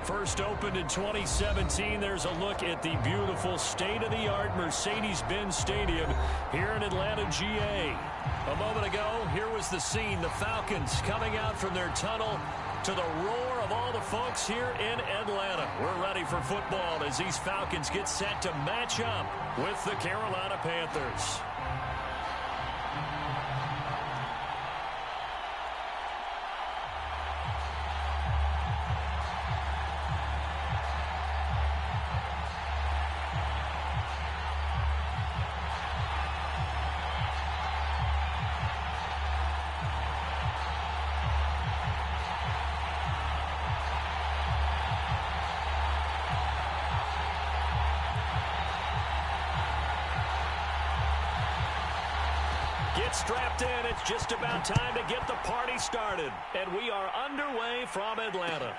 First opened in 2017. There's a look at the beautiful state-of-the-art Mercedes-Benz Stadium here in Atlanta, GA. A moment ago, here was the scene. The Falcons coming out from their tunnel to the roar of all the folks here in Atlanta. We're ready for football as these Falcons get set to match up with the Carolina Panthers. Get strapped in. It's just about time to get the party started. And we are underway from Atlanta.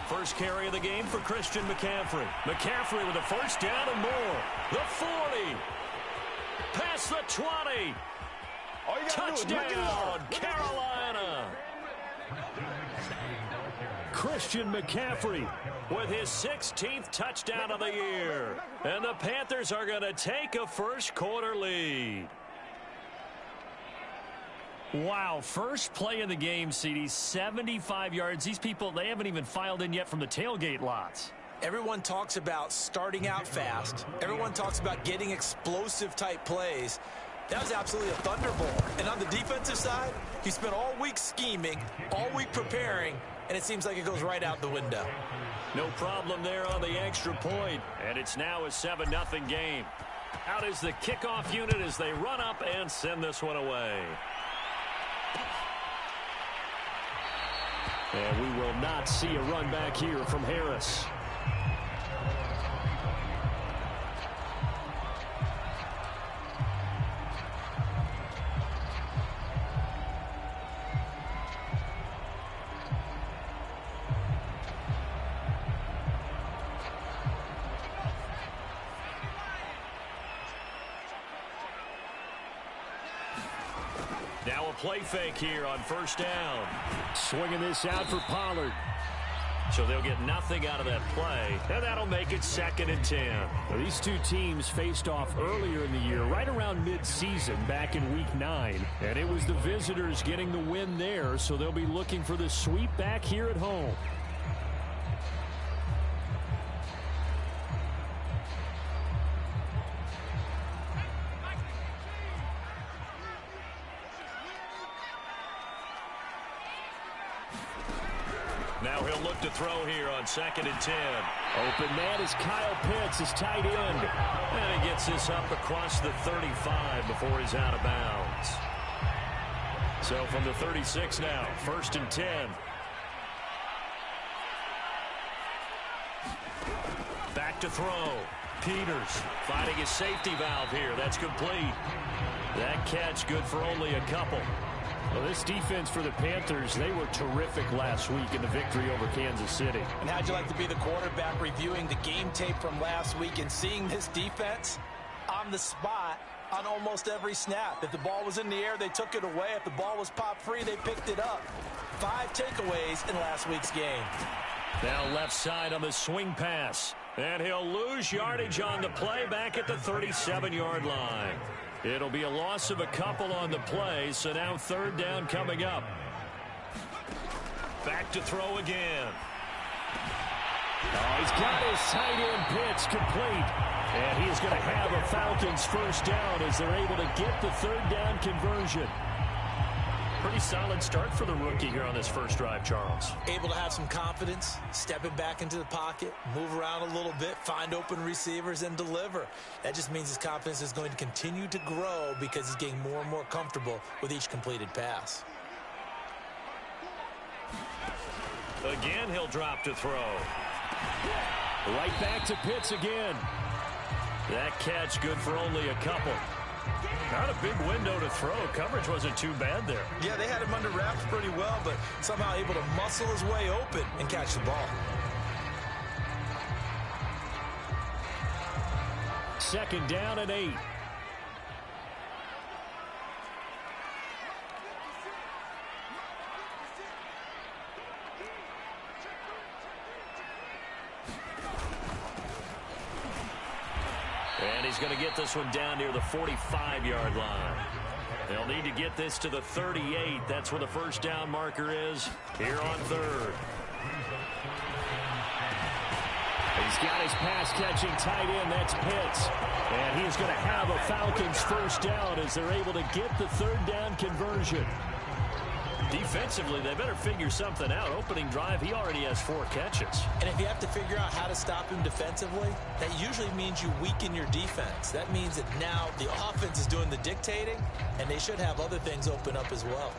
First carry of the game for Christian McCaffrey. McCaffrey with a first down and more. The 40. Past the 20. Touchdown, Carolina. Christian McCaffrey with his 16th touchdown of the year. And the Panthers are going to take a first quarter lead. Wow, first play of the game, CD, 75 yards. These people, they haven't even filed in yet from the tailgate lots. Everyone talks about starting out fast. Everyone talks about getting explosive-type plays. That was absolutely a thunderbolt. And on the defensive side, he spent all week scheming, all week preparing, and it seems like it goes right out the window. No problem there on the extra point, and it's now a 7-0 game. Out is the kickoff unit as they run up and send this one away. And we will not see a run back here from Harris. Now a play fake here on first down. Swinging this out for Pollard. So they'll get nothing out of that play, and that'll make it 2nd and 10. Well, these two teams faced off earlier in the year, right around mid-season, back in Week 9. And it was the visitors getting the win there, so they'll be looking for the sweep back here at home. Now he'll look to throw here on 2nd and 10. Open man is Kyle Pitts, his tight end. And he gets this up across the 35 before he's out of bounds. So from the 36 now, 1st and 10. Back to throw. Peters finding his safety valve here. That's complete. That catch good for only a couple. Well, this defense for the Panthers, they were terrific last week in the victory over Kansas City. And how'd you like to be the quarterback reviewing the game tape from last week and seeing this defense on the spot on almost every snap? If the ball was in the air, they took it away. If the ball was popped free, they picked it up. 5 takeaways in last week's game. Now left side on the swing pass. And he'll lose yardage on the play back at the 37-yard line. It'll be a loss of a couple on the play, so now 3rd down coming up. Back to throw again. Oh, he's got his tight end pitch complete. And he's going to have a Falcons first down as they're able to get the 3rd down conversion. Pretty solid start for the rookie here on this first drive, Charles. Able to have some confidence, stepping back into the pocket, move around a little bit, find open receivers, and deliver. That just means his confidence is going to continue to grow because he's getting more and more comfortable with each completed pass. Again, he'll drop to throw. Right back to Pitts again. That catch good for only a couple. Not a big window to throw. Coverage wasn't too bad there. Yeah, they had him under wraps pretty well, but somehow able to muscle his way open and catch the ball. Second down and 8. And he's going to get this one down near the 45-yard line. They'll need to get this to the 38. That's where the first down marker is here on third. He's got his pass-catching tight end. That's Pitts. And he's going to have a Falcons first down as they're able to get the third down conversion. Defensively, they better figure something out. Opening drive, he already has 4 catches. And if you have to figure out how to stop him defensively, that usually means you weaken your defense. That means that now the offense is doing the dictating, and they should have other things open up as well.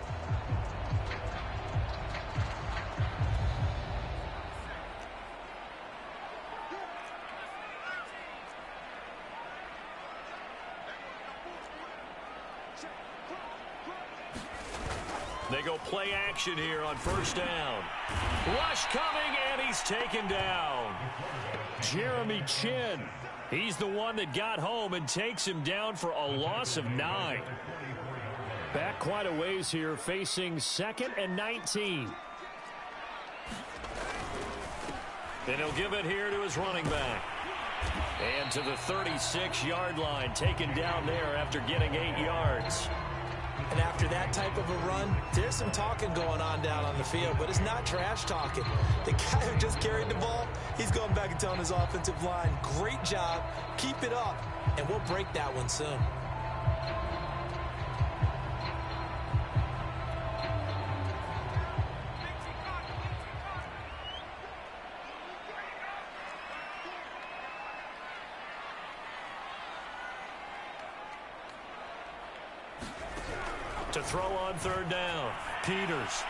They go play action here on first down. Rush coming, and he's taken down. Jeremy Chin. He's the one that got home and takes him down for a loss of 9. Back quite a ways here, facing 2nd and 19. Then he'll give it here to his running back. And to the 36-yard line, taken down there after getting 8 yards. And after that type of a run, there's some talking going on down on the field, but it's not trash talking. The guy who just carried the ball, he's going back and telling his offensive line, great job, keep it up, and we'll break that one soon. To throw on third down, Peters.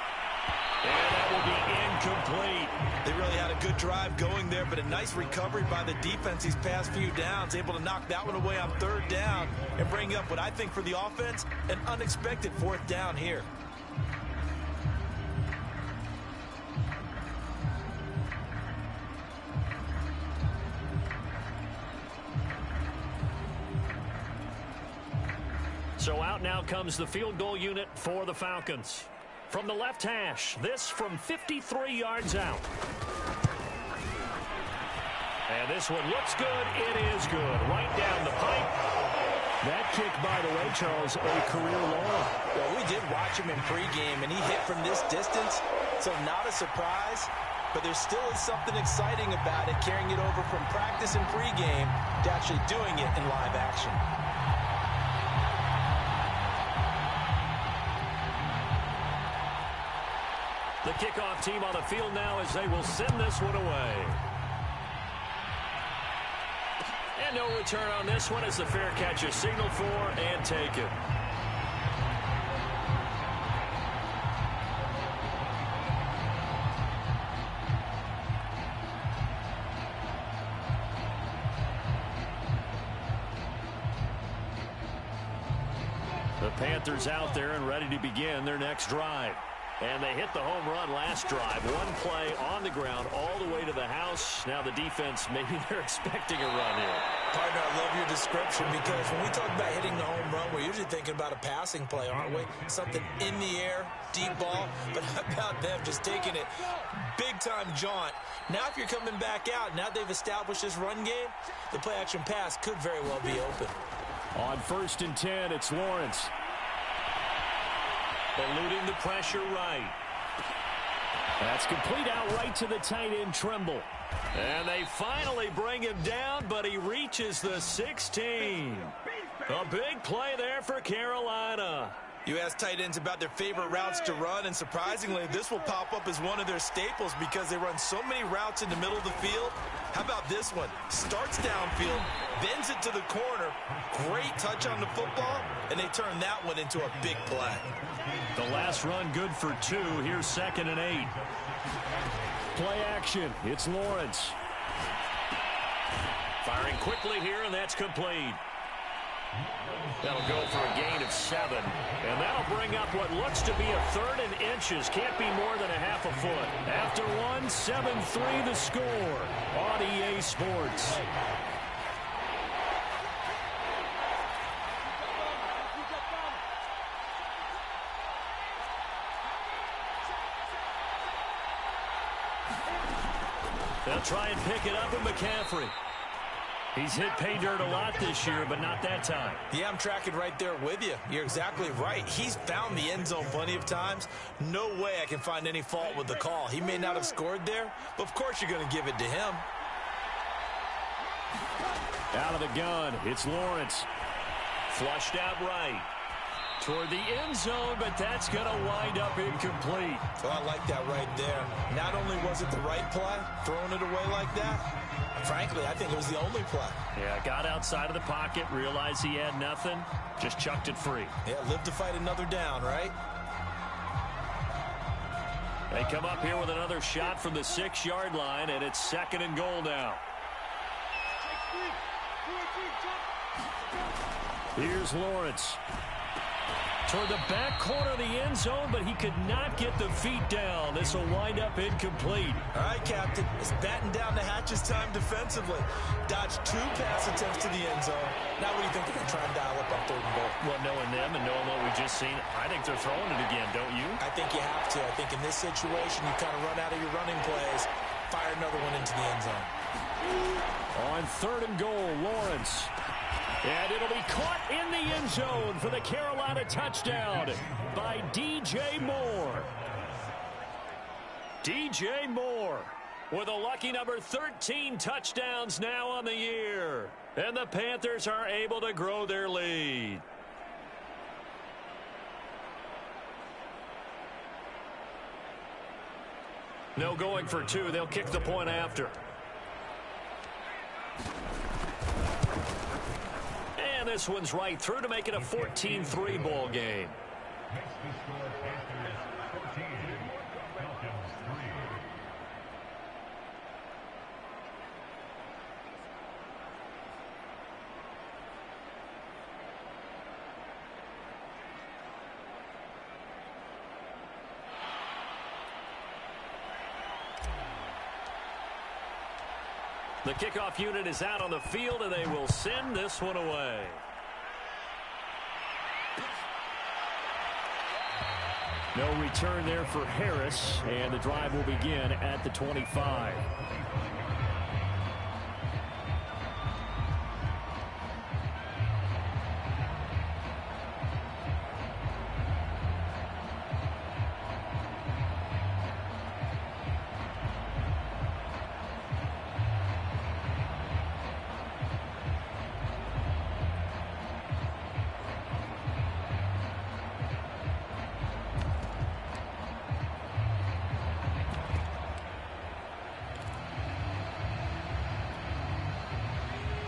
And that will be incomplete. They really had a good drive going there, but a nice recovery by the defense these past few downs, able to knock that one away on third down and bring up what I think for the offense, an unexpected 4th down here. So out now comes the field goal unit for the Falcons. From the left hash, this from 53 yards out. And this one looks good. It is good. Right down the pipe. That kick, by the way, Charles, a career long. Well, we did watch him in pregame, and he hit from this distance, so not a surprise. But there still is something exciting about it, carrying it over from practice and pregame to actually doing it in live action. The kickoff team on the field now as they will send this one away. And no return on this one as the fair catch is signaled for and taken. The Panthers out there and ready to begin their next drive. And they hit the home run last drive. One play on the ground all the way to the house. Now the defense, maybe they're expecting a run here. Partner, I love your description because when we talk about hitting the home run, we're usually thinking about a passing play, aren't we? Something in the air, deep ball. But how about them just taking it big-time jaunt? Now if you're coming back out, now they've established this run game, the play-action pass could very well be open. On 1st and 10, it's Lawrence. Eluding the pressure right. That's complete out right to the tight end, Tremble. And they finally bring him down, but he reaches the 16. A big play there for Carolina. You ask tight ends about their favorite routes to run, and surprisingly, this will pop up as one of their staples because they run so many routes in the middle of the field. How about this one? Starts downfield, bends it to the corner. Great touch on the football, and they turn that one into a big play. The last run good for 2. Here's 2nd and 8. Play action. It's Lawrence. Firing quickly here, and that's complete. That'll go for a gain of 7. And that'll bring up what looks to be a 3rd and inches. Can't be more than a half a foot. After 1, 7-3 the score on EA Sports. They'll try and pick it up with McCaffrey. He's hit pay dirt a lot this year, but not that time. Yeah, I'm tracking right there with you. You're exactly right. He's found the end zone plenty of times. No way I can find any fault with the call. He may not have scored there, but of course you're going to give it to him. Out of the gun, it's Lawrence. Flushed out right. Toward the end zone, but that's going to wind up incomplete. So I like that right there. Not only was it the right play, throwing it away like that, frankly, I think it was the only play. Yeah, got outside of the pocket, realized he had nothing, just chucked it free. Yeah, live to fight another down, right? They come up here with another shot from the 6-yard line, and it's 2nd and goal now. Here's Lawrence. Toward the back corner of the end zone, but he could not get the feet down. This will wind up incomplete. All right, Captain. It's batten down the hatches time defensively. Dodged 2 pass attempts to the end zone. Now what do you think they're going to try and dial up on 3rd and goal? Well, knowing them and knowing what we just seen, I think they're throwing it again, don't you? I think you have to. I think in this situation, you kind of run out of your running plays, fire another one into the end zone. On 3rd and goal, Lawrence. And it'll be caught in the end zone for the Carolina touchdown by DJ Moore. DJ Moore with a lucky number 13 touchdowns now on the year. And the Panthers are able to grow their lead. No going for 2. They'll kick the point after. And this one's right through to make it a 14-3 ball game. The kickoff unit is out on the field, and they will send this one away. No return there for Harris, and the drive will begin at the 25.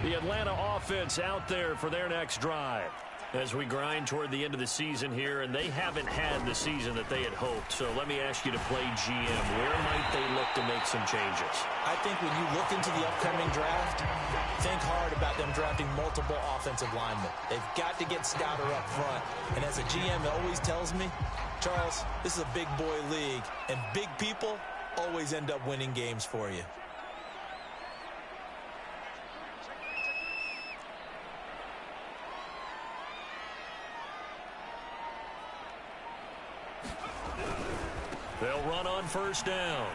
The Atlanta offense out there for their next drive as we grind toward the end of the season here, and they haven't had the season that they had hoped. So let me ask you to play GM. Where might they look to make some changes? I think when you look into the upcoming draft, think hard about them drafting multiple offensive linemen. They've got to get stouter up front. And as a GM always tells me, Charles, this is a big boy league, and big people always end up winning games for you. They'll run on 1st down.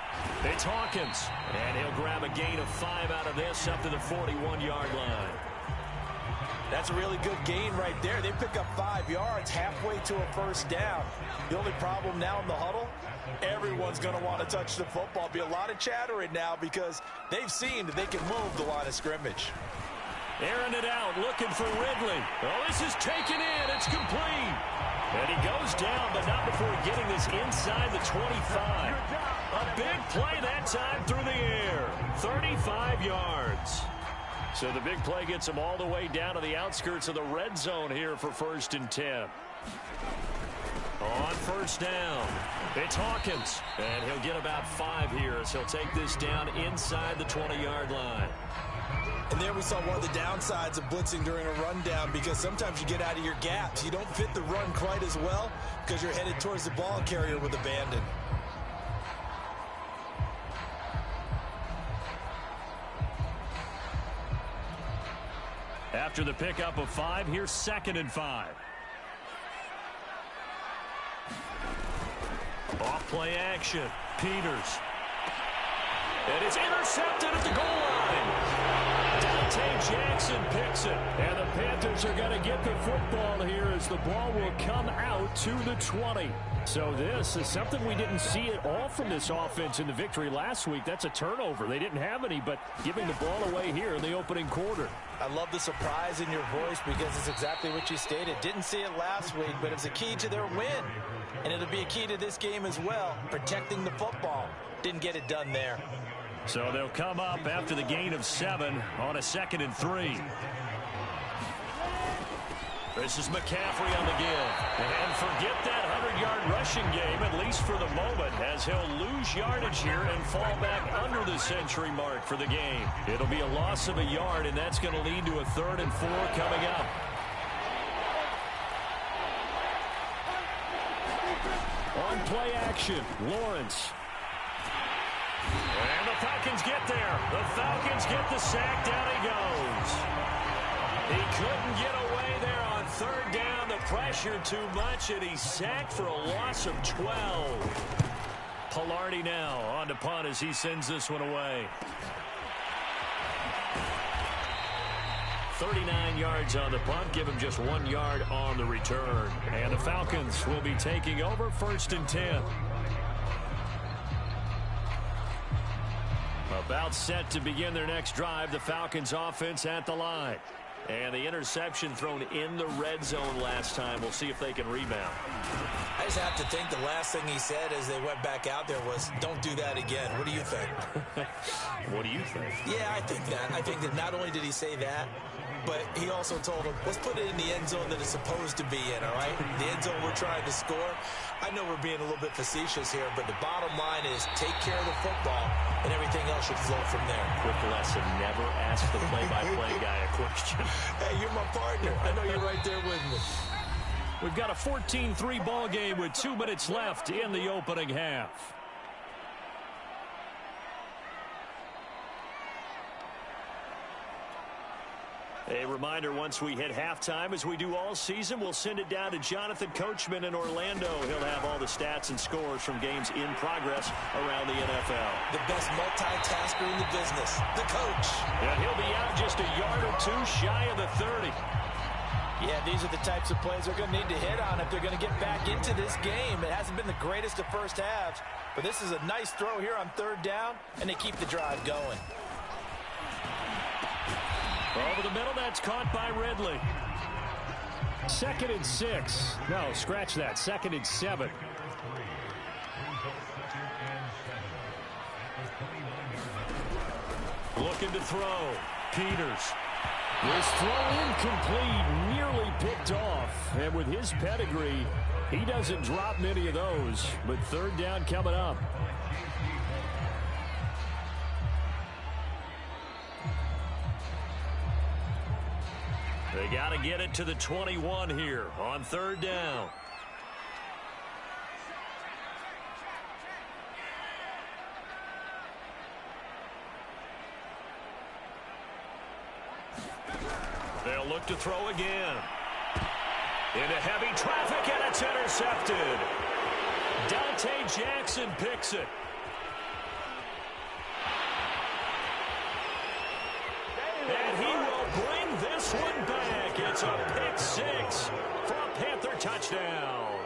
It's Hawkins, and he'll grab a gain of 5 out of this up to the 41-yard line. That's a really good gain right there. They pick up 5 yards halfway to a 1st down. The only problem now in the huddle, everyone's going to want to touch the football. Be a lot of chattering now because they've seen that they can move the line of scrimmage. Airing it out, looking for Ridley. Oh, this is taken in. It's complete. And he goes down, but not before getting this inside the 25. A big play that time through the air. 35 yards. So the big play gets him all the way down to the outskirts of the red zone here for 1st and 10. On first down. It's Hawkins, and he'll get about 5 here as he'll take this down inside the 20-yard line. And there we saw one of the downsides of blitzing during a rundown, because sometimes you get out of your gaps. You don't fit the run quite as well because you're headed towards the ball carrier with abandon. After the pickup of 5, here's 2nd and 5. Off play action. Peters. And it's intercepted at the goal line. Dante Jackson picks it. And the Panthers are going to get the football here as the ball will come out to the 20. So this is something we didn't see at all from this offense in the victory last week. That's a turnover. They didn't have any, but giving the ball away here in the opening quarter. I love the surprise in your voice because it's exactly what you stated. Didn't see it last week, but it's a key to their win. And it'll be a key to this game as well, protecting the football. Didn't get it done there. So they'll come up after the gain of 7 on a 2nd and 3. This is McCaffrey on the give. And forget that 100-yard rushing game, at least for the moment, as he'll lose yardage here and fall back under the century mark for the game. It'll be a loss of a yard, and that's going to lead to a 3rd and 4 coming up. On play action, Lawrence. And the Falcons get there. The Falcons get the sack. Down he goes. He couldn't get away there on 3rd down. The pressure too much, and he's sacked for a loss of 12. Pilardi now on to punt as he sends this one away. 39 yards on the punt. Give him just 1 yard on the return. And the Falcons will be taking over 1st and 10. About set to begin their next drive. The Falcons offense at the line. And the interception thrown in the red zone last time. We'll see if they can rebound. I just have to think the last thing he said as they went back out there was, don't do that again. What do you think? What do you think? Yeah, I think that. I think that not only did he say that, but he also told him, let's put it in the end zone that it's supposed to be in, all right? The end zone we're trying to score. I know we're being a little bit facetious here, but the bottom line is take care of the football, and everything else should flow from there. Quick lesson, never ask the play-by-play guy a question. Hey, you're my partner. I know you're right there with me. We've got a 14-3 ball game with 2 minutes left in the opening half. A reminder, once we hit halftime, as we do all season, we'll send it down to Jonathan Coachman in Orlando. He'll have all the stats and scores from games in progress around the NFL. The best multitasker in the business, the coach. And he'll be out just a yard or 2 shy of the 30. Yeah, these are the types of plays they're going to need to hit on if they're going to get back into this game. It hasn't been the greatest of first halves, but this is a nice throw here on 3rd down, and they keep the drive going. Over the middle, that's caught by Ridley. 2nd and 6. No, scratch that. 2nd and 7. Looking to throw. Peters. This throw incomplete, nearly picked off. And with his pedigree, he doesn't drop many of those. But 3rd down coming up. They got to get it to the 21 here on 3rd down. They'll look to throw again. Into heavy traffic, and it's intercepted. Dante Jackson picks it. And he will bring this one back. It's a pick 6 for a Panther touchdown.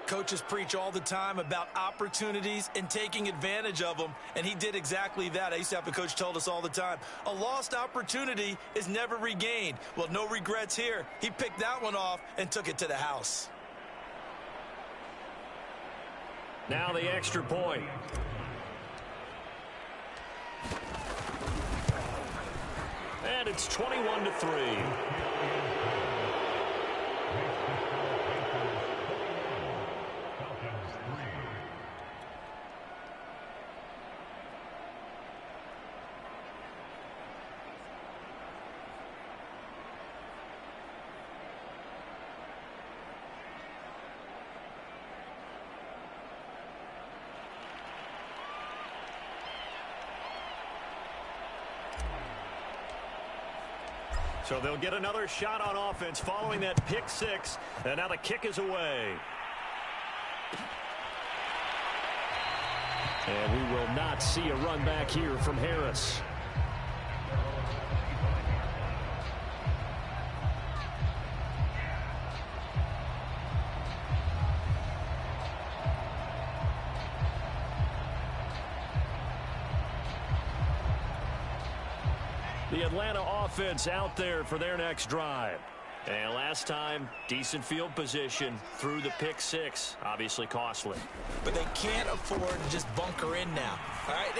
Coaches preach all the time about opportunities and taking advantage of them, and he did exactly that. I used to have a coach told us all the time, a lost opportunity is never regained. Well, no regrets here. He picked that one off and took it to the house. Now the extra point. And it's 21-3. So they'll get another shot on offense following that pick six. And now the kick is away. And we will not see a run back here from Harris. The Atlanta offense out there for their next drive. And last time, decent field position through the pick six. Obviously costly. But they can't afford to just bunker in now. All right,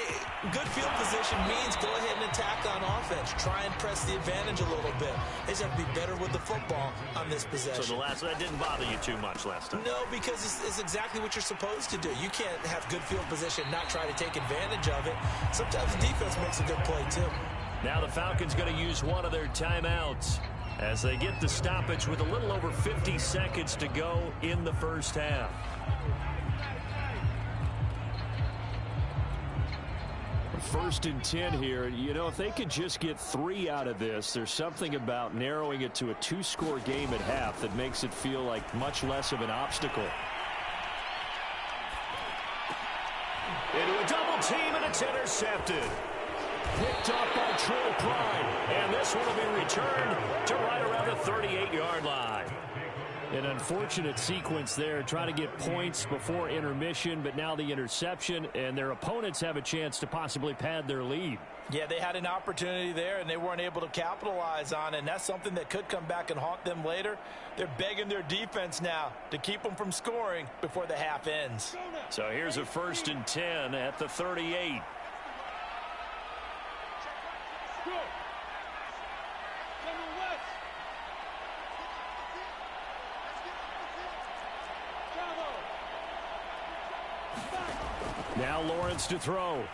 good field position means go ahead and attack on offense. Try and press the advantage a little bit. They just have to be better with the football on this possession. So that didn't bother you too much last time? No, because it's exactly what you're supposed to do. You can't have good field position, not try to take advantage of it. Sometimes the defense makes a good play, too. Now the Falcons going to use one of their timeouts as they get the stoppage with a little over 50 seconds to go in the first half. First and 10 here. You know, if they could just get 3 out of this, there's something about narrowing it to a 2-score game at half that makes it feel like much less of an obstacle. Into a double team, and it's intercepted. Picked up by Troy Pride. And this one will be returned to right around the 38-yard line. An unfortunate sequence there, trying to get points before intermission, but now the interception, and their opponents have a chance to possibly pad their lead. Yeah, they had an opportunity there, and they weren't able to capitalize on it, and that's something that could come back and haunt them later. They're begging their defense now to keep them from scoring before the half ends. So here's a 1st and 10 at the 38. Now Lawrence to throw.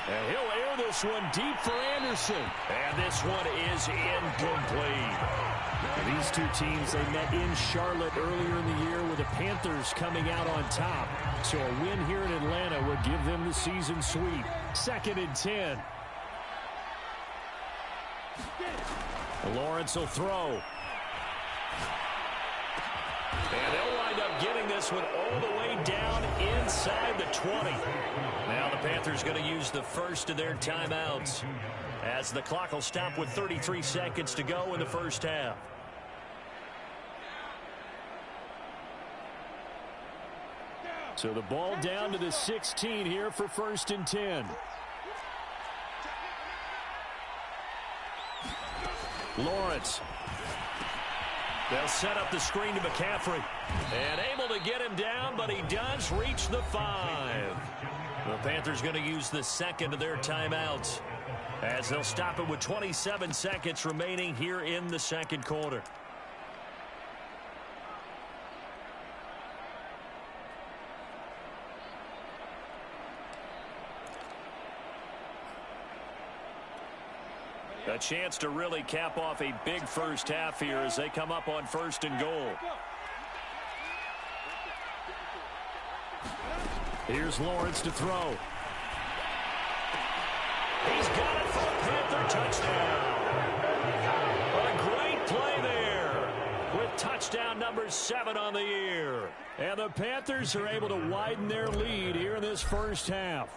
And he'll air this one deep for Anderson. And this one is incomplete. These two teams, they met in Charlotte earlier in the year with the Panthers coming out on top. So a win here in Atlanta would give them the season sweep. 2nd and 10. Lawrence will throw. And they'll wind up getting this one all the way down inside the 20. Now the Panthers going to use the first of their timeouts as the clock will stop with 33 seconds to go in the first half. So the ball down to the 16 here for 1st and 10. Lawrence. They'll set up the screen to McCaffrey. And able to get him down, but he does reach the 5. The Panthers going to use the second of their timeouts as they'll stop it with 27 seconds remaining here in the second quarter. A chance to really cap off a big first half here as they come up on 1st and goal. Here's Lawrence to throw. He's got it for a Panther touchdown. A great play there with touchdown number 7 on the year. And the Panthers are able to widen their lead here in this first half.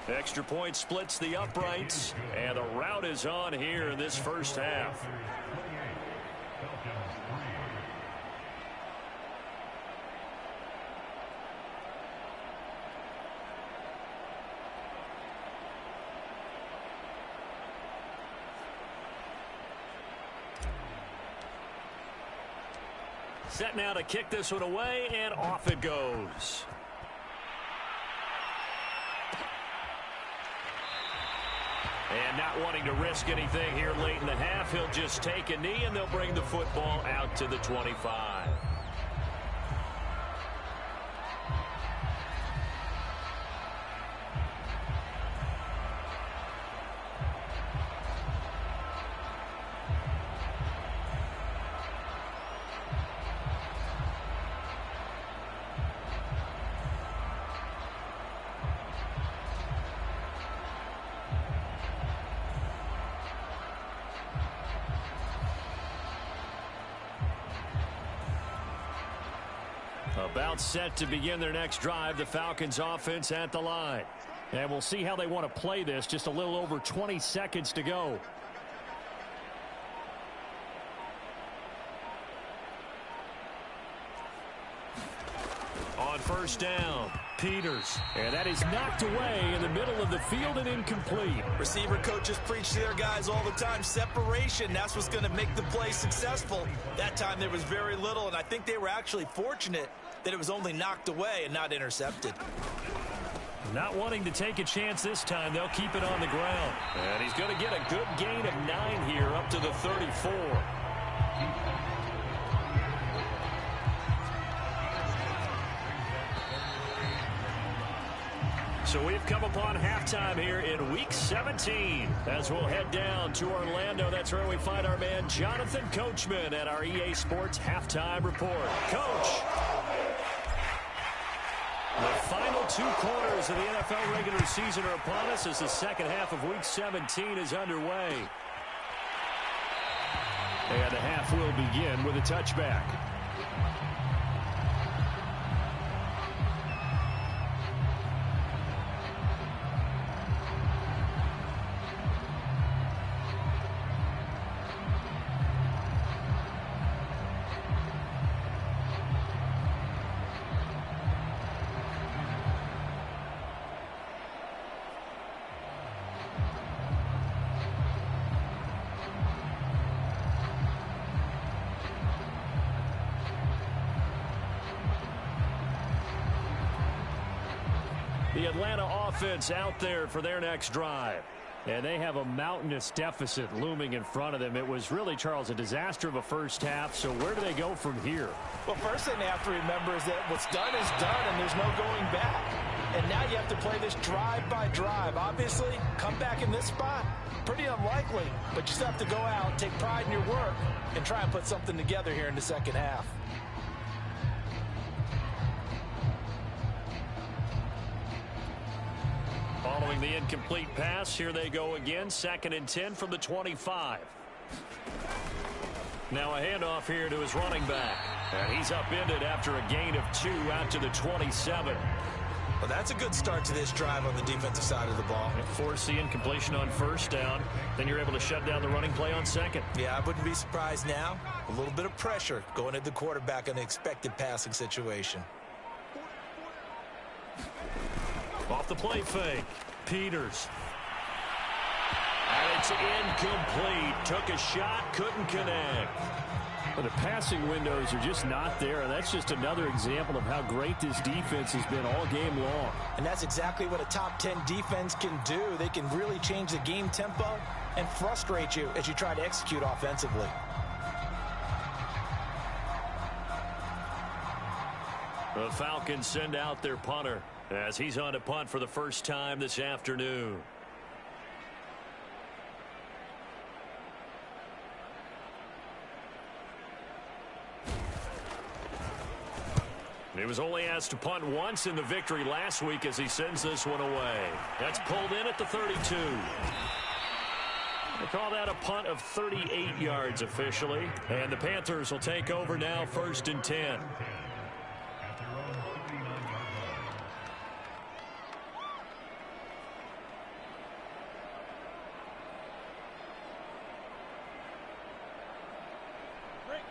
Extra point splits the uprights, and the rout is on here in this first half. Set now to kick this one away, and off it goes. And not wanting to risk anything here late in the half, he'll just take a knee, and they'll bring the football out to the 25. About set to begin their next drive, the Falcons offense at the line. And we'll see how they want to play this. Just a little over 20 seconds to go. On first down, Peters. And that is knocked away in the middle of the field and incomplete. Receiver coaches preach to their guys all the time. Separation, that's what's going to make the play successful. That time there was very little, and I think they were actually fortunate that it was only knocked away and not intercepted. Not wanting to take a chance this time, they'll keep it on the ground. And he's going to get a good gain of 9 here up to the 34. So we've come upon halftime here in Week 17. As we'll head down to Orlando, that's where we find our man Jonathan Coachman at our EA Sports Halftime Report. Coach! The final 2 quarters of the NFL regular season are upon us as the second half of Week 17 is underway. And the half will begin with a touchback. The Atlanta offense out there for their next drive. And they have a mountainous deficit looming in front of them. It was really, Charles, a disaster of a first half. So where do they go from here? Well, first thing they have to remember is that what's done is done, and there's no going back. And now you have to play this drive by drive. Obviously, come back in this spot, pretty unlikely. But you still have to go out, take pride in your work, and try and put something together here in the second half. Following the incomplete pass, here they go again. 2nd and 10 from the 25. Now a handoff here to his running back. And he's upended after a gain of 2 out to the 27. Well, that's a good start to this drive on the defensive side of the ball. Force the incompletion on first down. Then you're able to shut down the running play on second. Yeah, I wouldn't be surprised now. A little bit of pressure going at the quarterback in an expected passing situation. Off the play fake. Peters. And it's incomplete. Took a shot, couldn't connect. But the passing windows are just not there, and that's just another example of how great this defense has been all game long. And that's exactly what a top 10 defense can do. They can really change the game tempo and frustrate you as you try to execute offensively. The Falcons send out their punter as he's on to punt for the first time this afternoon. He was only asked to punt once in the victory last week as he sends this one away. That's pulled in at the 32. They call that a punt of 38 yards officially. And the Panthers will take over now, 1st and 10.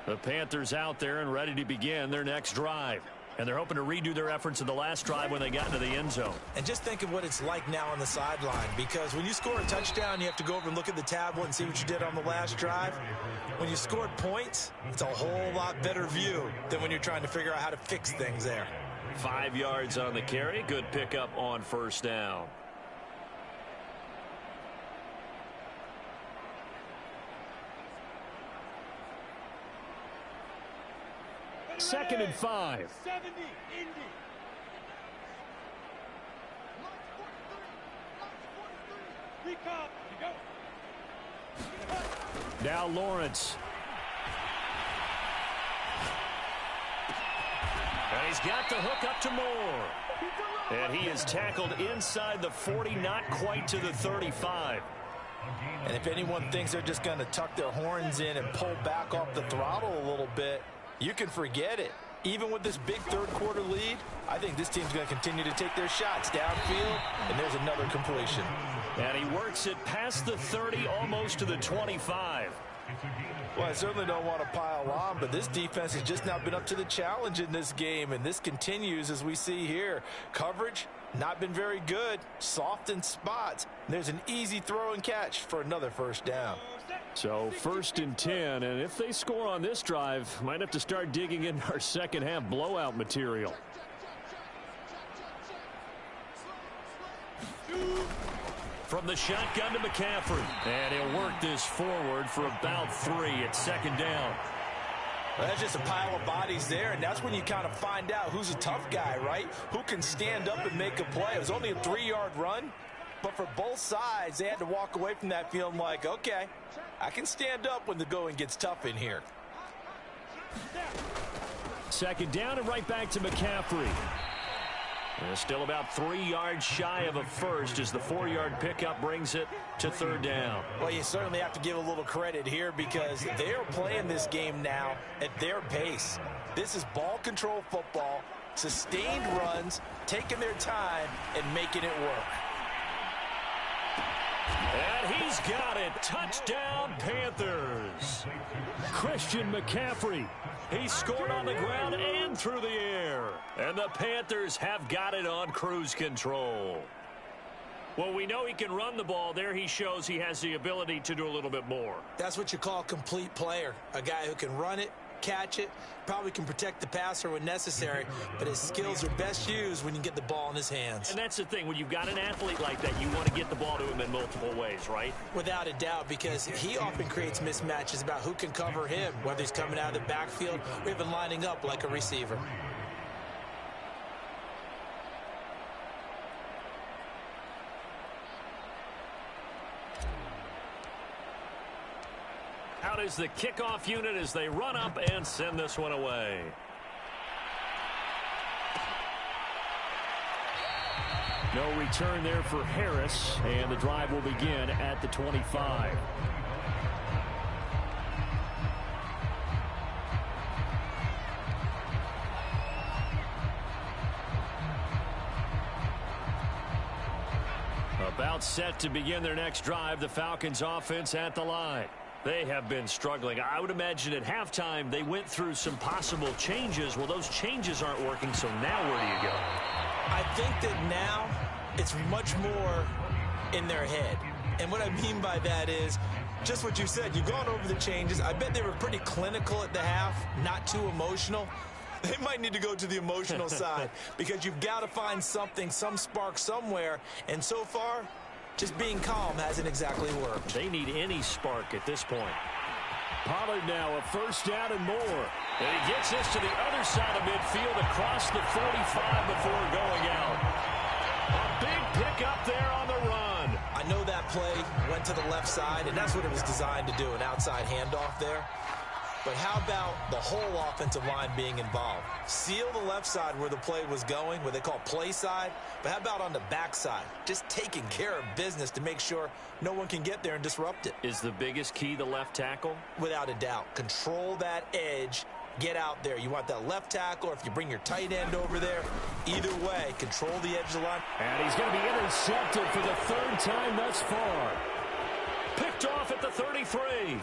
The Panthers out there and ready to begin their next drive. And they're hoping to redo their efforts in the last drive when they got into the end zone. And just think of what it's like now on the sideline, because when you score a touchdown, you have to go over and look at the tablet and see what you did on the last drive. When you scored points, it's a whole lot better view than when you're trying to figure out how to fix things there. 5 yards on the carry. Good pickup on first down. Second and 5. 70, Indy. Recop, you go. Now Lawrence. And he's got the hook up to Moore. And he is tackled inside the 40, not quite to the 35. And if anyone thinks they're just going to tuck their horns in and pull back off the throttle a little bit, you can forget it. Even with this big third-quarter lead, I think this team's going to continue to take their shots downfield, and there's another completion. And he works it past the 30, almost to the 25. Well, I certainly don't want to pile on, but this defense has just not been up to the challenge in this game, and this continues as we see here. Coverage, not been very good, soft in spots. There's an easy throw and catch for another first down. So 1st and 10, and if they score on this drive, might have to start digging in our second half blowout material. From the shotgun to McCaffrey. And he'll work this forward for about 3 at 2nd down. Well, that's just a pile of bodies there, and that's when you kind of find out who's a tough guy, right? Who can stand up and make a play. It was only a 3-yard run, but for both sides, they had to walk away from that feeling like, okay, I can stand up when the going gets tough in here. 2nd down and right back to McCaffrey. And still about 3 yards shy of a first as the 4-yard pickup brings it to 3rd down. Well, you certainly have to give a little credit here because they're playing this game now at their pace. This is ball control football, sustained runs, taking their time, and making it work. And he's got it. Touchdown, Panthers. Christian McCaffrey. He scored on the ground and through the air. And the Panthers have got it on cruise control. Well, we know he can run the ball. There he shows he has the ability to do a little bit more. That's what you call a complete player. A guy who can run it, catch it, probably can protect the passer when necessary, but his skills are best used when you get the ball in his hands. And that's the thing. When you've got an athlete like that, you want to get the ball to him in multiple ways, right? Without a doubt, because he often creates mismatches about who can cover him, whether he's coming out of the backfield or even lining up like a receiver. Out is the kickoff unit as they run up and send this one away. No return there for Harris, and the drive will begin at the 25. About set to begin their next drive, the Falcons offense at the line. They have been struggling. I would imagine at halftime they went through some possible changes. Well, those changes aren't working, so now where do you go? I think that now it's much more in their head. And what I mean by that is just what you said. You've gone over the changes. I bet they were pretty clinical at the half, not too emotional. They might need to go to the emotional side because you've got to find something, some spark somewhere. And so far, just being calm hasn't exactly worked. They need any spark at this point. Pollard now a 1st down and more. And he gets this to the other side of midfield across the 45 before going out. A big pickup there on the run. I know that play went to the left side, and that's what it was designed to do, an outside handoff there. But how about the whole offensive line being involved? Seal the left side where the play was going, what they call play side. But how about on the back side? Just taking care of business to make sure no one can get there and disrupt it. Is the biggest key the left tackle? Without a doubt. Control that edge. Get out there. You want that left tackle, or if you bring your tight end over there, either way, control the edge of the line. And he's going to be intercepted for the 3rd time thus far. Picked off at the 33.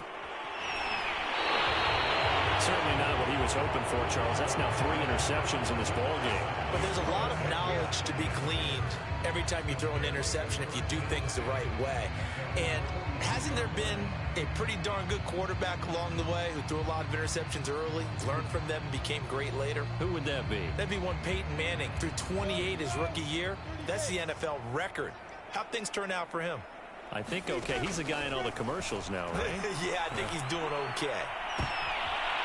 Certainly not what he was hoping for, Charles. That's now 3 interceptions in this ball game. But there's a lot of knowledge to be gleaned every time you throw an interception if you do things the right way. And hasn't there been a pretty darn good quarterback along the way who threw a lot of interceptions early, learned from them, became great later? Who would that be? That'd be one Peyton Manning. Threw 28 his rookie year. That's the NFL record. How'd things turn out for him? I think okay. He's the guy in all the commercials now, right? Yeah, I think he's doing okay.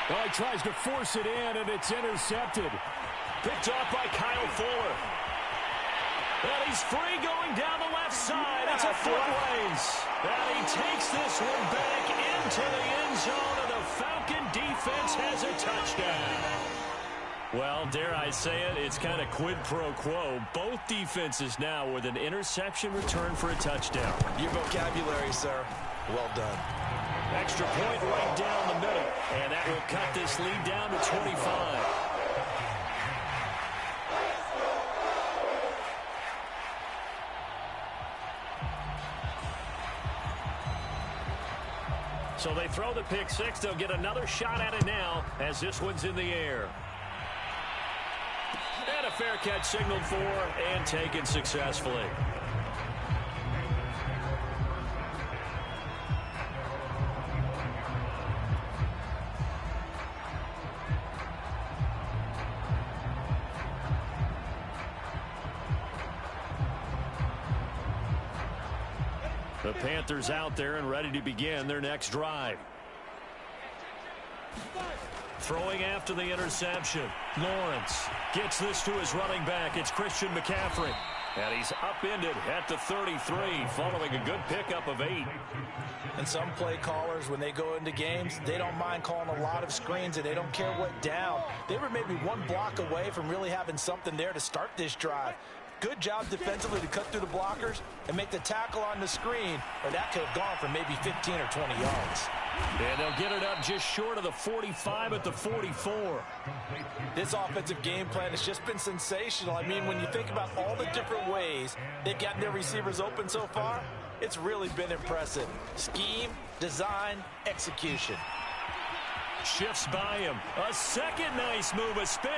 Well, he tries to force it in, and it's intercepted. Picked off by Kyle Fuller. And he's free going down the left side. It's a foot race. And he takes this one back into the end zone, and the Falcon defense has a touchdown. Well, dare I say it, it's kind of quid pro quo. Both defenses now with an interception return for a touchdown. Your vocabulary, sir. Well done. Extra point right down the middle. And that will cut this lead down to 25. So they throw the pick six. They'll get another shot at it now as this one's in the air. And a fair catch signaled for and taken successfully. The Panthers out there and ready to begin their next drive. Throwing after the interception. Lawrence gets this to his running back. It's Christian McCaffrey. And he's upended at the 33 following a good pickup of 8. And some play callers, when they go into games, they don't mind calling a lot of screens and they don't care what down. They were maybe one block away from really having something there to start this drive. Good job defensively to cut through the blockers and make the tackle on the screen, or that could have gone for maybe 15 or 20 yards. And they'll get it up just short of the 45 at the 44. This offensive game plan has just been sensational. I mean, when you think about all the different ways they've gotten their receivers open so far, it's really been impressive. Scheme, design, execution. Shifts by him. A second nice move, a spin.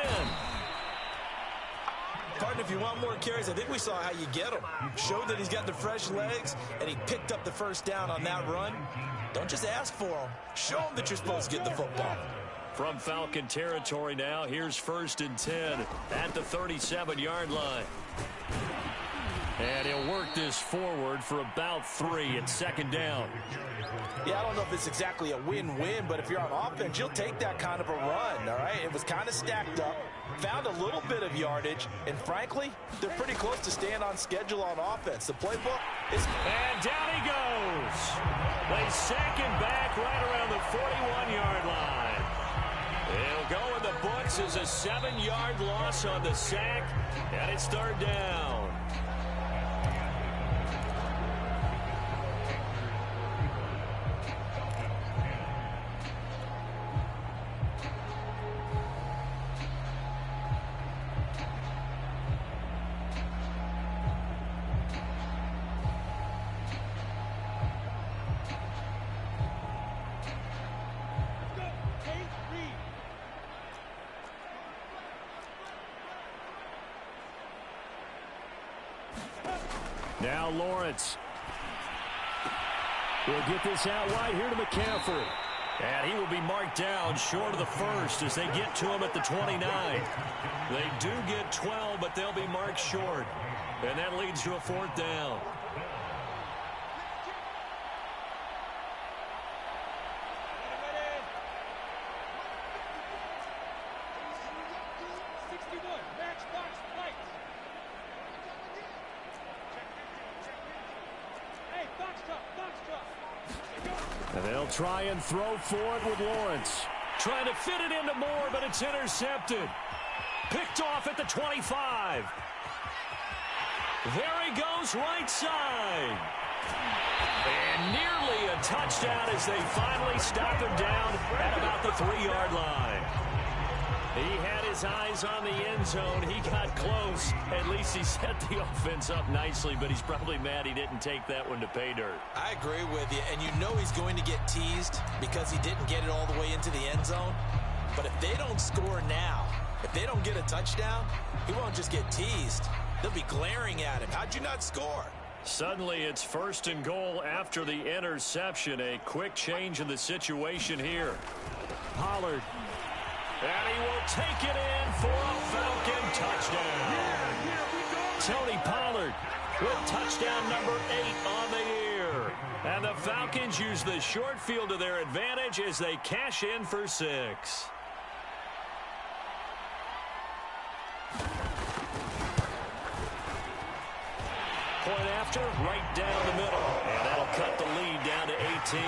Partner, if you want more carries, I think we saw how you get him. Showed that he's got the fresh legs, and he picked up the first down on that run. Don't just ask for him. Show him that you're supposed to get the football. From Falcon territory now, here's 1st and 10 at the 37-yard line. And he'll work this forward for about 3. It's 2nd down. Yeah, I don't know if it's exactly a win-win, but if you're on offense, you'll take that kind of a run, all right? It was kind of stacked up, found a little bit of yardage, and frankly, they're pretty close to staying on schedule on offense. The playbook is... And down he goes. They sack him back right around the 41-yard line. It'll go in the books as a 7-yard loss on the sack, and it's 3rd down. Now Lawrence will get this out wide here to McCaffrey. And he will be marked down short of the 1st as they get to him at the 29. They do get 12, but they'll be marked short. And that leads to a 4th down. And they'll try and throw for it with Lawrence. Trying to fit it into Moore, but it's intercepted. Picked off at the 25. There he goes, right side. And nearly a touchdown as they finally stop him down at about the 3-yard line. He had his eyes on the end zone. He got close. At least he set the offense up nicely, but he's probably mad he didn't take that one to pay dirt. I agree with you, and you know he's going to get teased because he didn't get it all the way into the end zone. But if they don't score now, if they don't get a touchdown, he won't just get teased. They'll be glaring at him. How'd you not score? Suddenly it's 1st and goal after the interception. A quick change in the situation here. Pollard. And he will take it in for a Falcon touchdown. Tony Pollard with touchdown number 8 on the year. And the Falcons use the short field to their advantage as they cash in for 6. Point after, right down the middle. And that'll cut the lead down to 18.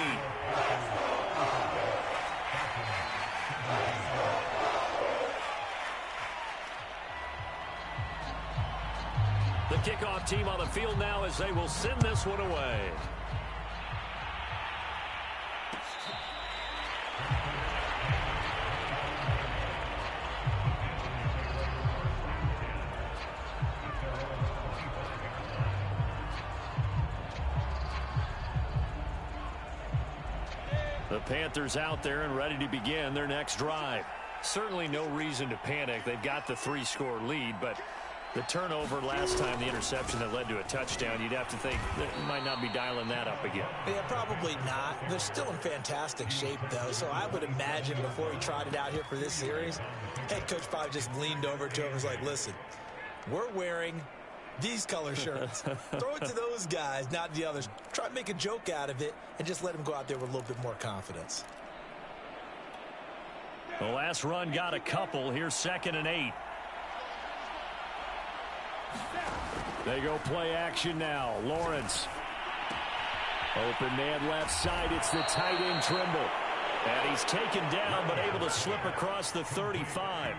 The kickoff team on the field now as they will send this one away. The Panthers out there and ready to begin their next drive. Certainly no reason to panic. They've got the 3-score lead, but the turnover last time, the interception that led to a touchdown, you'd have to think that might not be dialing that up again. Yeah, probably not. They're still in fantastic shape, though, so I would imagine before he trotted out here for this series, head coach probably just leaned over to him and was like, listen, we're wearing these color shirts. Throw it to those guys, not the others. Try to make a joke out of it and just let him go out there with a little bit more confidence. The last run got a couple. Here's 2nd and 8. They go play action now. Lawrence. Open man left side. It's the tight end Trimble. And he's taken down but able to slip across the 35.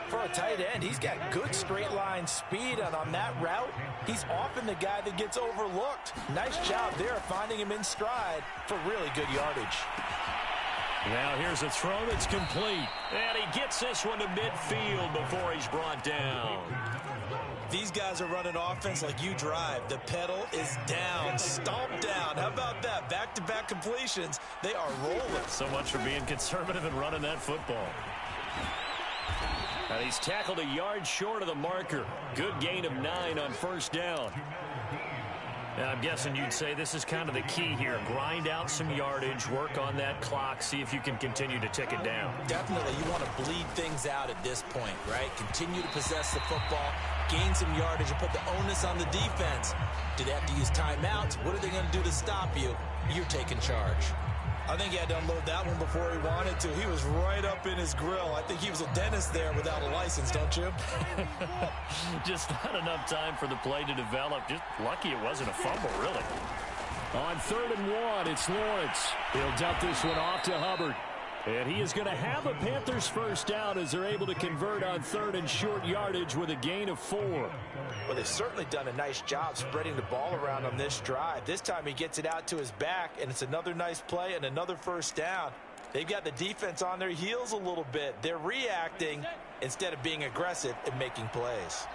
For a tight end, he's got good straight line speed, and on that route, he's often the guy that gets overlooked. Nice job there finding him in stride for really good yardage. Now here's a throw that's complete. And he gets this one to midfield before he's brought down. These guys are running offense like you drive. The pedal is down, stomped down. How about that? Back-to-back completions. They are rolling. So much for being conservative and running that football. And he's tackled a yard short of the marker. Good gain of 9 on 1st down. Now, I'm guessing you'd say this is kind of the key here. Grind out some yardage, work on that clock, see if you can continue to tick it down. Definitely, you want to bleed things out at this point, right? Continue to possess the football, gain some yardage, and put the onus on the defense. Do they have to use timeouts? What are they going to do to stop you? You're taking charge. I think he had to unload that one before he wanted to. He was right up in his grill. I think he was a dentist there without a license, don't you? Just not enough time for the play to develop. Just lucky it wasn't a fumble, really. On 3rd and 1, it's Lawrence. He'll dump this one off to Hubbard. And he is going to have a Panthers 1st down as they're able to convert on 3rd and short yardage with a gain of 4. Well, they've certainly done a nice job spreading the ball around on this drive. This time he gets it out to his back, and it's another nice play and another 1st down. They've got the defense on their heels a little bit. They're reacting instead of being aggressive and making plays.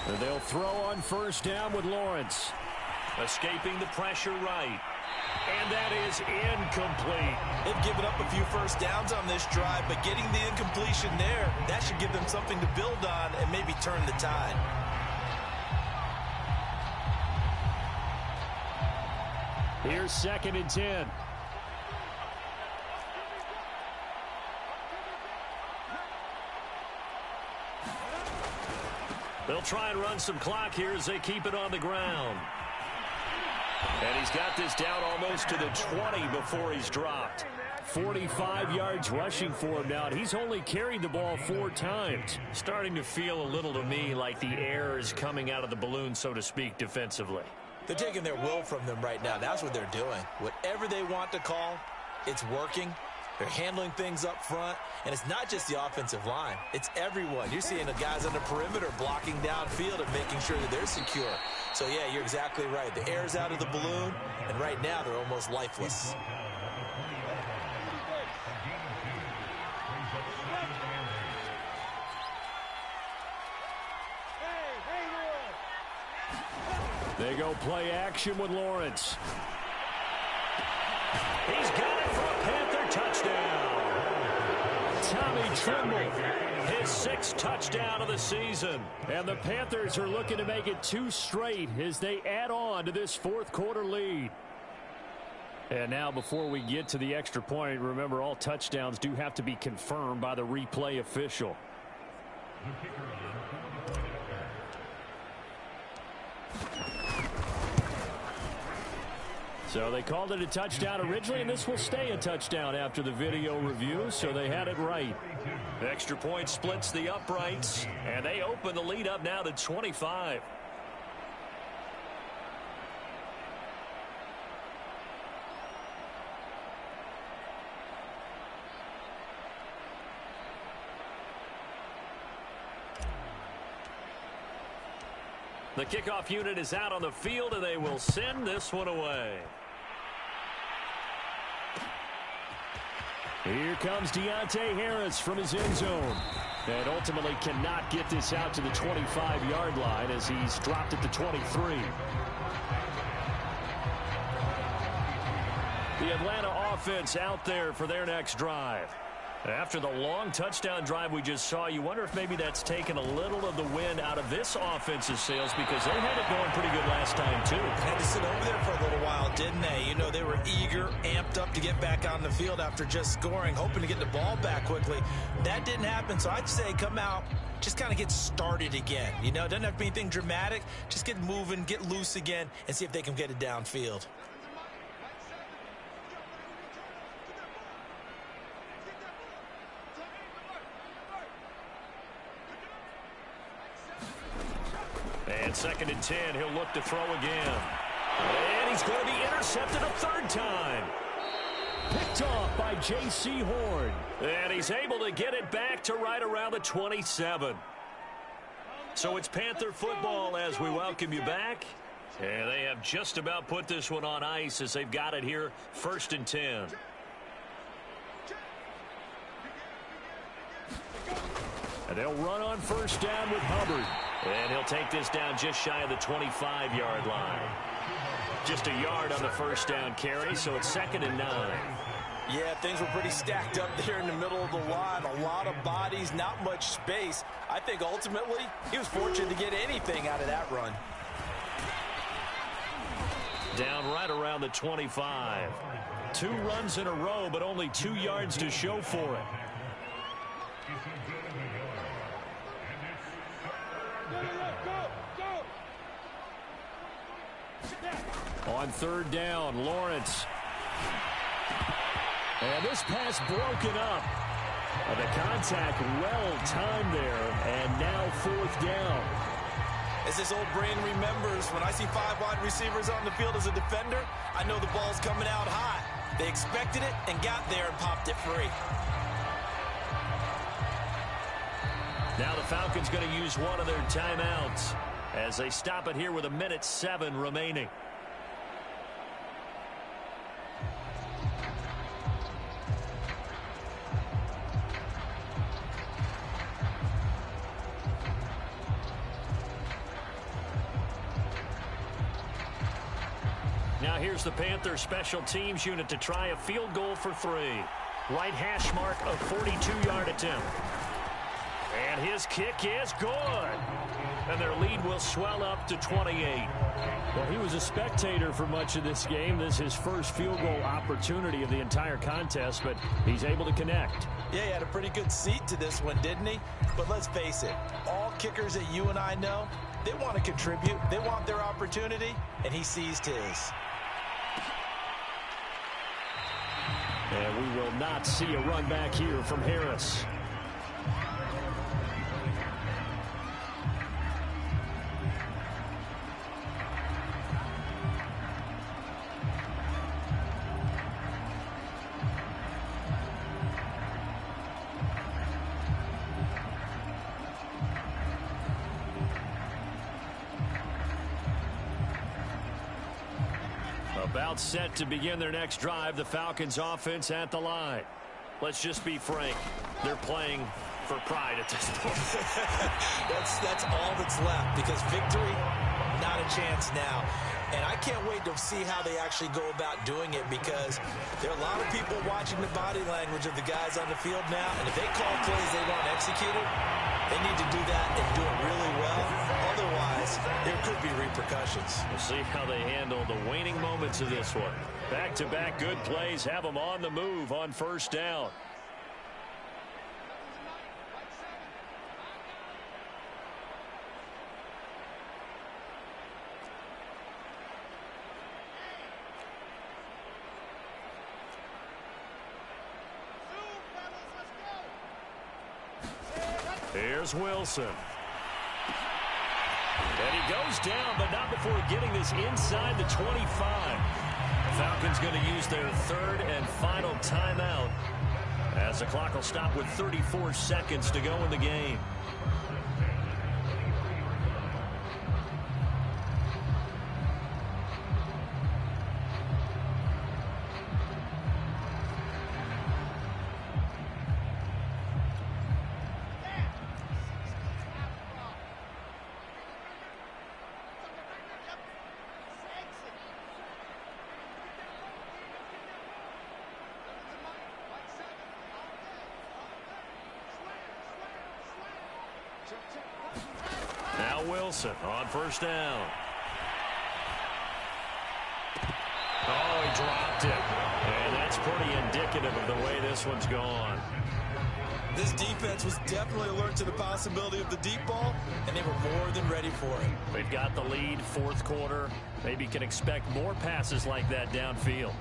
And they'll throw on 1st down with Lawrence. Escaping the pressure right. And that is incomplete. They've given up a few 1st downs on this drive, but getting the incompletion there, that should give them something to build on and maybe turn the tide. Here's 2nd and 10. They'll try and run some clock here as they keep it on the ground. And he's got this down almost to the 20 before he's dropped. 45 yards rushing for him now, and he's only carried the ball 4 times. Starting to feel a little to me like the air is coming out of the balloon, so to speak, defensively. They're taking their will from them right now. That's what they're doing. Whatever they want to call, it's working. They're handling things up front, and it's not just the offensive line. It's everyone. You're seeing the guys on the perimeter blocking downfield and making sure that they're secure. So, yeah, you're exactly right. The air's out of the balloon, and right now they're almost lifeless. They go play action with Lawrence. He's got it for a Panther touchdown. Tommy Trimble, his 6th touchdown of the season. And the Panthers are looking to make it 2 straight as they add on to this 4th quarter lead. And now before we get to the extra point, remember all touchdowns do have to be confirmed by the replay official. So they called it a touchdown originally, and this will stay a touchdown after the video review, so they had it right. The extra point splits the uprights, and they open the lead up now to 25. The kickoff unit is out on the field, and they will send this one away. Here comes Deontay Harris from his end zone. And ultimately cannot get this out to the 25-yard line as he's dropped at the 23. The Atlanta offense out there for their next drive. After the long touchdown drive we just saw, you wonder if maybe that's taken a little of the wind out of this offense's sails because they had it going pretty good last time, too. Had to sit over there for a little while, didn't they? You know, they were eager, amped up to get back on the field after just scoring, hoping to get the ball back quickly. That didn't happen, so I'd say come out, just kind of get started again. You know, it doesn't have to be anything dramatic. Just get moving, get loose again, and see if they can get it downfield. And 2nd and 10, he'll look to throw again. And he's going to be intercepted a third time. Picked off by J.C. Horn. And he's able to get it back to right around the 27. So it's Panther football as we welcome you back. And they have just about put this one on ice as they've got it here, 1st and 10. And they'll run on 1st down with Hubbard. And he'll take this down just shy of the 25-yard line. Just a yard on the 1st down carry, so it's 2nd and 9. Yeah, things were pretty stacked up there in the middle of the line. A lot of bodies, not much space. I think ultimately he was fortunate to get anything out of that run. Down right around the 25. 2 runs in a row, but only 2 yards to show for it. On 3rd down, Lawrence. And this pass broken up. The contact well timed there, and now 4th down. As this old brain remembers, when I see 5 wide receivers on the field as a defender, I know the ball's coming out hot. They expected it and got there and popped it free. Now the Falcons going to use one of their timeouts as they stop it here with 1:07 remaining. Now here's the Panthers special teams unit to try a field goal for 3. Right hash mark, a 42-yard attempt. And his kick is good. And their lead will swell up to 28. Well, he was a spectator for much of this game. This is his first field goal opportunity of the entire contest, but he's able to connect. Yeah, he had a pretty good seat to this one, didn't he? But let's face it, all kickers that you and I know, they want to contribute. They want their opportunity, and he seized his. And we will not see a run back here from Harris. About set to begin their next drive, the Falcons offense at the line. Let's just be frank, they're playing for pride at this point. that's all that's left, because victory, not a chance now. And I can't wait to see how they actually go about doing it, because there are a lot of people watching the body language of the guys on the field now, and if they call plays they want executed, they need to do that and do it really well. Otherwise, there could be repercussions. We'll see how they handle the waning moments of this one. Back-to-back good plays have them on the move on 1st down. Here's Wilson. And he goes down, but not before getting this inside the 25. Falcons going to use their 3rd and final timeout as the clock will stop with 34 seconds to go in the game. Wilson on first down. Oh, he dropped it. And that's pretty indicative of the way this one's gone. This defense was definitely alert to the possibility of the deep ball, and they were more than ready for it. They've got the lead, fourth quarter. Maybe can expect more passes like that downfield.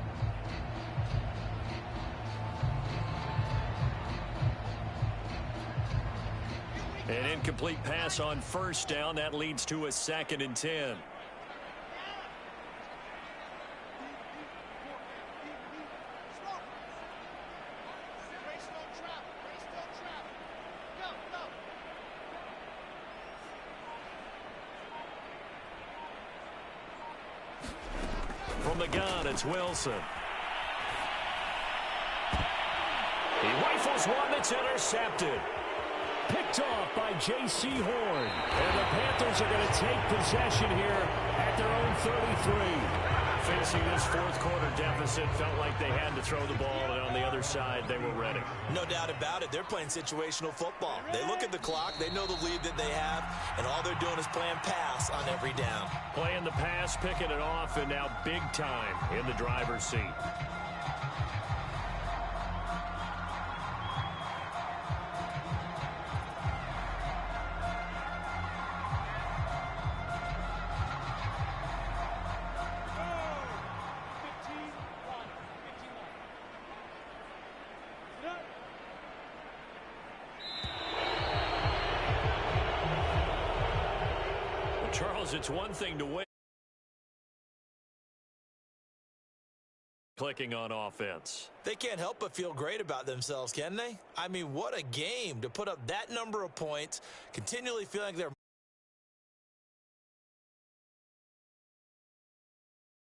An incomplete pass on first down. That leads to a 2nd and 10. From the gun, it's Wilson. He rifles one that's intercepted. Picked off by J.C. Horn. And the Panthers are going to take possession here at their own 33. Facing this fourth quarter deficit, felt like they had to throw the ball, and on the other side, they were ready. No doubt about it. They're playing situational football. They look at the clock, they know the lead that they have, and all they're doing is playing pass on every down. Playing the pass, picking it off, and now big time in the driver's seat. Charles, it's one thing to win. Clicking on offense. They can't help but feel great about themselves, can they? I mean, what a game to put up that number of points, continually feeling like they're